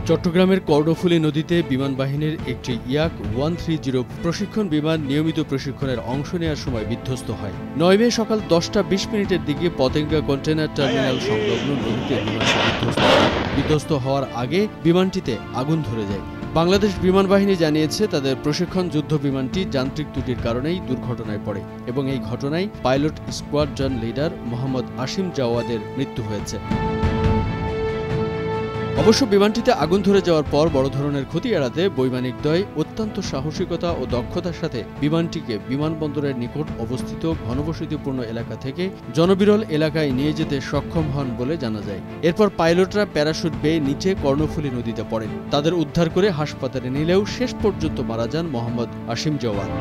চট্টগ্রামের কর্ণফুলী নদীতে বিমান বাহিনীর একটি ইয়াক 130 প্রশিক্ষণ বিমান নিয়মিত প্রশিক্ষণের অংশ নেওয়ার সময় বিধ্বস্ত হয়। 9 মে সকাল 10:20 দিকে পতেঙ্গা কন্টেইনার টার্মিনাল সংলগ্ন নদীতে বিমানটি বিধ্বস্ত হওয়ার আগে বিমানটিতে আগুন ধরে যায়। বাংলাদেশ বিমান বাহিনী জানিয়েছে তাদের প্রশিক্ষণ যুদ্ধ বিমানটি যান্ত্রিক ত্রুটির কারণেই দুর্ঘটনায় পড়ে এবং এই ঘটনায় pilot squadron leader Mohammad Asim জাওয়াদের মৃত্যু হয়েছে। অবশ্য বিমানটিতে আগুন ধরে যাওয়ার পর বড় ধরনের ক্ষতি এড়াতে বৈমানিকদ্বয় অত্যন্ত সাহসিকতা ও দক্ষতার সাথে বিমানটিকে বিমানবন্দরের নিকট অবস্থিত ঘনবসতিপূর্ণ এলাকা থেকে জনবিরল এলাকায় নিয়ে যেতে সক্ষম হন বলে জানা যায়। এরপর পাইলটরা প্যারাশুট বেয়ে নিচে কর্ণফুলী নদীতে পড়েন। তাদের উদ্ধার করে হাসপাতালে নিলেও শেষ পর্যন্ত মারা যান মোহাম্মদ আসিম জাওয়াদ।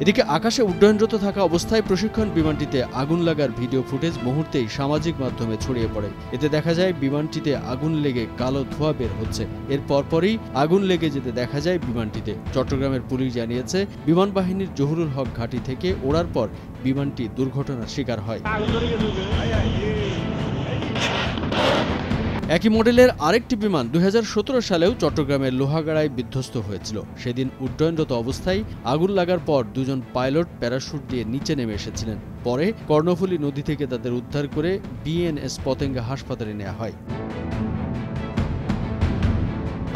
এদিকে আকাশে উড্ডয়নরত থাকা অবস্থায় প্রশিক্ষণ বিমানটিতে আগুন লাগার ভিডিও ফুটেজ মুহূর্তেই সামাজিক মাধ্যমে ছড়িয়ে পড়ে। এতে দেখা যায় বিমানটিতে আগুন লেগে কালো ধোঁয়া বের হচ্ছে। এর পরপরই আগুন লেগে যেতে দেখা যায় বিমানটিতে। চট্টগ্রামের পুলিশ জানিয়েছে বিমান বাহিনীর জহুরুল হক ঘাঁটি থেকে ওড়ার পর বিমানটি দুর্ঘটনার শিকার হয়। একই মডেলের আরেকটি বিমান 2017 সালেও চট্টগ্রামের লোহাগাড়ায় বিধ্বস্ত হয়েছিল। সেদিন উড্ডয়নরত অবস্থায় আগুন লাগার পর দুজন পাইলট প্যারাশুট দিয়ে নিচে নেমে এসেছিলেন। পরে কর্ণফুলী নদী থেকে তাদের উদ্ধার করে বিএনএস পতেঙ্গা হাসপাতালে নেওয়া হয়।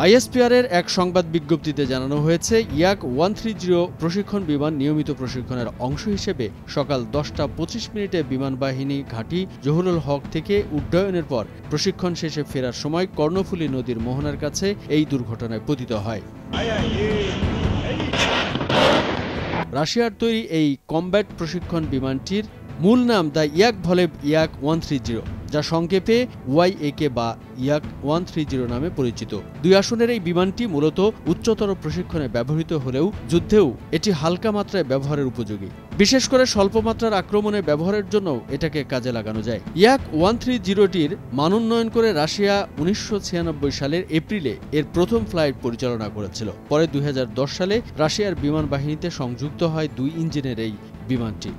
আইএসপিআর-এর এক সংবাদ বিজ্ঞপ্তিতে জানানো হয়েছে ইয়াক 130 প্রশিক্ষণ বিমান নিয়মিত প্রশিক্ষণের অংশ হিসেবে সকাল 10:25 বিমান বাহিনী ঘাঁটি জহুরুল হক থেকে উড্ডয়নের পর প্রশিক্ষণ শেষে ফেরার সময় কর্ণফুলী নদীর মোহনার কাছে এই দুর্ঘটনায় পতিত হয়। রাশিয়ার তৈরি এই কমব্যাট প্রশিক্ষণ বিমানটির মূল নাম দ্য ইয়াক ভলেভ ইয়াক 130, যা সংক্ষেপে YAK বা ইয়াক 130 নামে পরিচিত। দুই আসনের এই বিমানটি মূলত উচ্চতর প্রশিক্ষণে ব্যবহৃত হলেও যুদ্ধেও এটি হালকা মাত্রায় ব্যবহারের উপযোগী। বিশেষ করে স্বল্প মাত্রার আক্রমণে ব্যবহারের জন্য এটাকে কাজে লাগানো যায়। ইয়াক 130টির মান উন্নয়ন করে রাশিয়া 1996 সালের এপ্রিলে এর প্রথম ফ্লাইট পরিচালনা করেছিল। পরে 2010 সালে রাশিয়ার বিমান বাহিনীতে সংযুক্ত হয় 2 ইঞ্জিনের এই বিমানটি।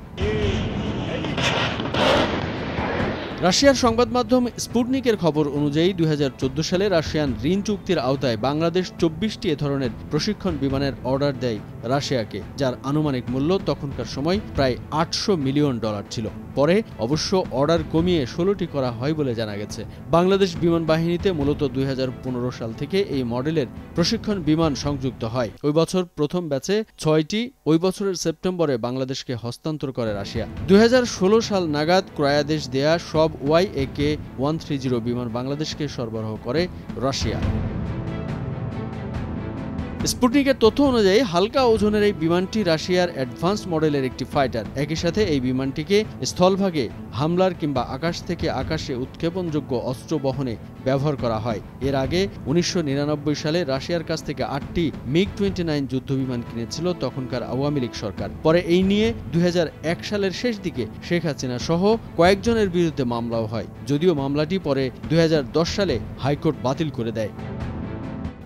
রাশিয়ার সংবাদ মাধ্যম স্পুটনিকের খবর অনুযায়ী 2014 সালে রাশিয়ান ঋণ চুক্তির আওতায় বাংলাদেশ 24টি এ ধরনের প্রশিক্ষণ বিমানের অর্ডার দেয় রাশিয়াকে, যার আনুমানিক মূল্য তখনকার সময় প্রায় $800 মিলিয়ন ছিল। পরে অবশ্য অর্ডার কমিয়ে 16টি করা হয় বলে জানা গেছে। বাংলাদেশ বিমান বাহিনীতে মূলত 2015 সাল থেকে এই মডেলের প্রশিক্ষণ বিমান সংযুক্ত হয়। ওই বছর প্রথম ব্যাচে 6টি ওই বছরের সেপ্টেম্বরে বাংলাদেশকে হস্তান্তর করে রাশিয়া। 2016 সাল নাগাদ ক্রয়াদেশ দেয়া সব YAK 130 বিমান বাংলাদেশকে সরবরাহ করে রাশিয়া। স্পুটনিকের তথ্য অনুযায়ী হালকা ওজনের এই বিমানটি রাশিয়ার অ্যাডভান্স মডেলের একটি ফাইটার। একই সাথে এই বিমানটিকে স্থলভাগে হামলার কিংবা আকাশ থেকে আকাশে উৎক্ষেপণযোগ্য অস্ত্র বহনে ব্যবহার করা হয়। এর আগে 1999 সালে রাশিয়ার কাছ থেকে 8টি MiG-29 যুদ্ধবিমান কিনেছিল তখনকার আওয়ামী লীগ সরকার। পরে এই নিয়ে 2001 সালের শেষ দিকে শেখ হাসিনা সহ কয়েকজনের বিরুদ্ধে মামলাও হয়, যদিও মামলাটি পরে 2010 সালে হাইকোর্ট বাতিল করে দেয়।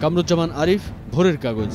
কামরুজ্জামান আরিফ, ভোরের কাগজ।